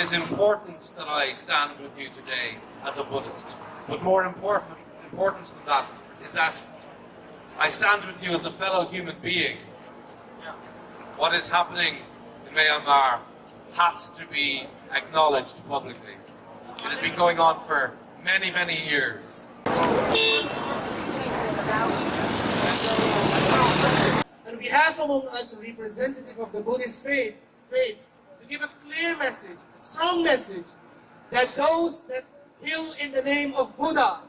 It is important that I stand with you today as a Buddhist. But more important than that is that I stand with you as a fellow human being. What is happening in Myanmar has to be acknowledged publicly. It has been going on for many, many years. And we have among us a representative of the Buddhist faith to give a clear message, a strong message, that those that kill in the name of Buddha,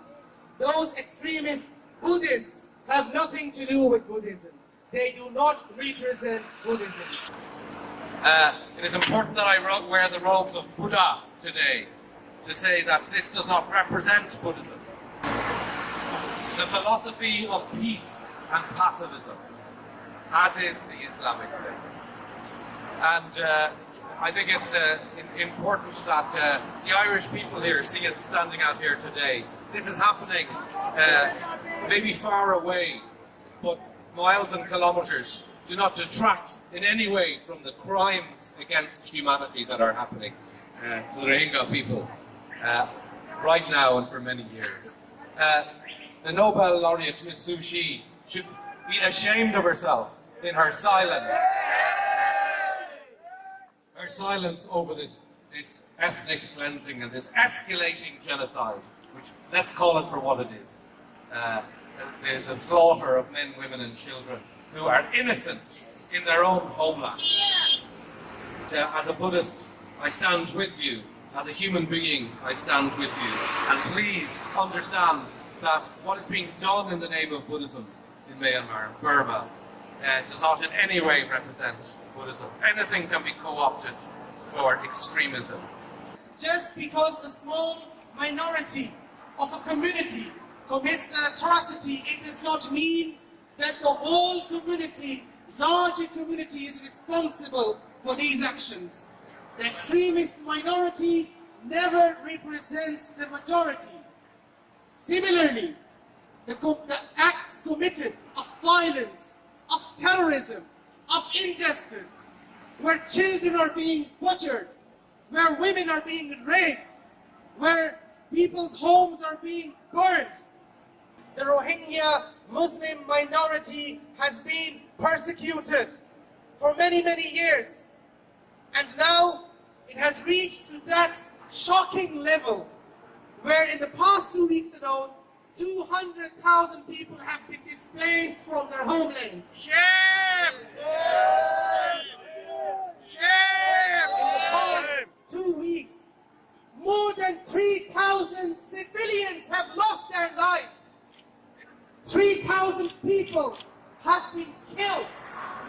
those extremist Buddhists, have nothing to do with Buddhism. They do not represent Buddhism. It is important that I wear the robes of Buddha today to say that this does not represent Buddhism. It's a philosophy of peace and pacifism, as is the Islamic faith. And I think it's important that the Irish people here see us standing out here today. This is happening maybe far away, but miles and kilometres do not detract in any way from the crimes against humanity that are happening to the Rohingya people right now and for many years. The Nobel laureate, Ms. Suu Kyi, should be ashamed of herself in her silence. Her silence over this ethnic cleansing and this escalating genocide, which, let's call it for what it is. The slaughter of men, women and children who are innocent in their own homeland. As a Buddhist, I stand with you. As a human being, I stand with you. And please understand that what is being done in the name of Buddhism in Myanmar and Burma does not in any way represent Buddhism. Anything can be co-opted for extremism. Just because a small minority of a community commits an atrocity, it does not mean that the whole community, larger community, is responsible for these actions. The extremist minority never represents the majority. Similarly, the acts committed of violence, of terrorism, of injustice, where children are being butchered, where women are being raped, where people's homes are being burned. The Rohingya Muslim minority has been persecuted for many, many years. And now it has reached to that shocking level where in the past 2 weeks alone, 200,000 people have been displaced from their homeland. Shame! In the past 2 weeks, more than 3,000 civilians have lost their lives. 3,000 people have been killed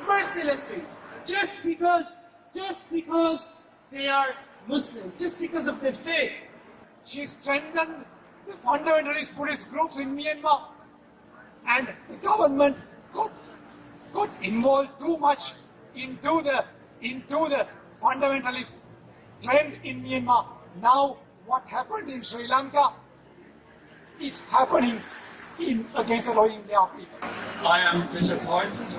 mercilessly just because they are Muslims, just because of their faith. She strengthened the fundamentalist Buddhist groups in Myanmar, and the government could involve too much into the fundamentalist trend in Myanmar. Now, what happened in Sri Lanka is happening against the Rohingya people. I am disappointed,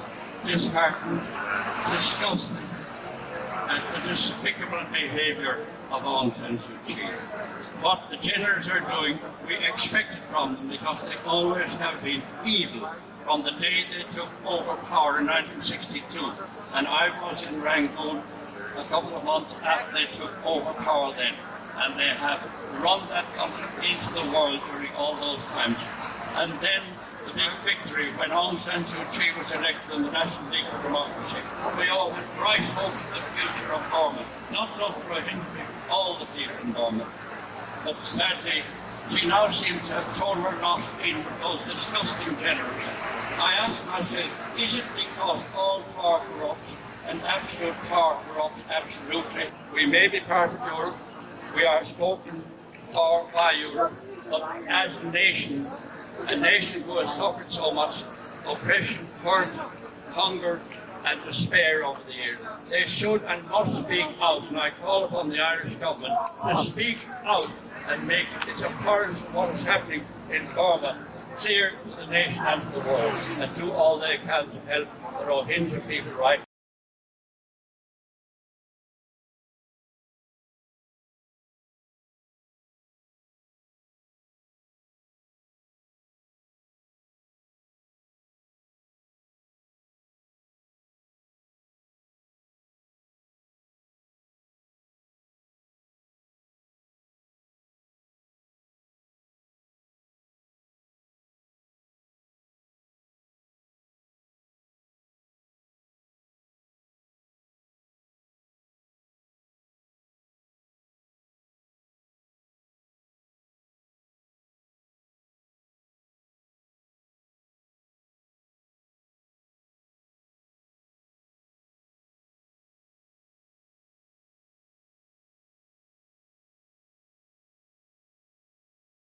disheartened, disgusted at the despicable behaviour of Aung San Suu Kyi. What the jailers are doing, we expected from them because they always have been evil from the day they took over power in 1962. And I was in Rangoon a couple of months after they took over power then. And they have run that country into the world during all those times. And then the big victory when Aung San Suu Kyi was elected in the National League for Democracy. We all had bright hopes for the future of Burma, not just the Rohingya people, all the people in Burma. But sadly, she now seems to have thrown her lot in with those disgusting generals. I ask myself, is it because all power corrupts and absolute power corrupts absolutely? We may be part of Europe, we are spoken for by Europe, but as a nation who has suffered so much oppression, hurt, hunger and despair over the years, they should and must speak out, and I call upon the Irish government to speak out and make its abhorrence of what is happening in Burma clear to the nation and to the world, and do all they can to help the Rohingya people right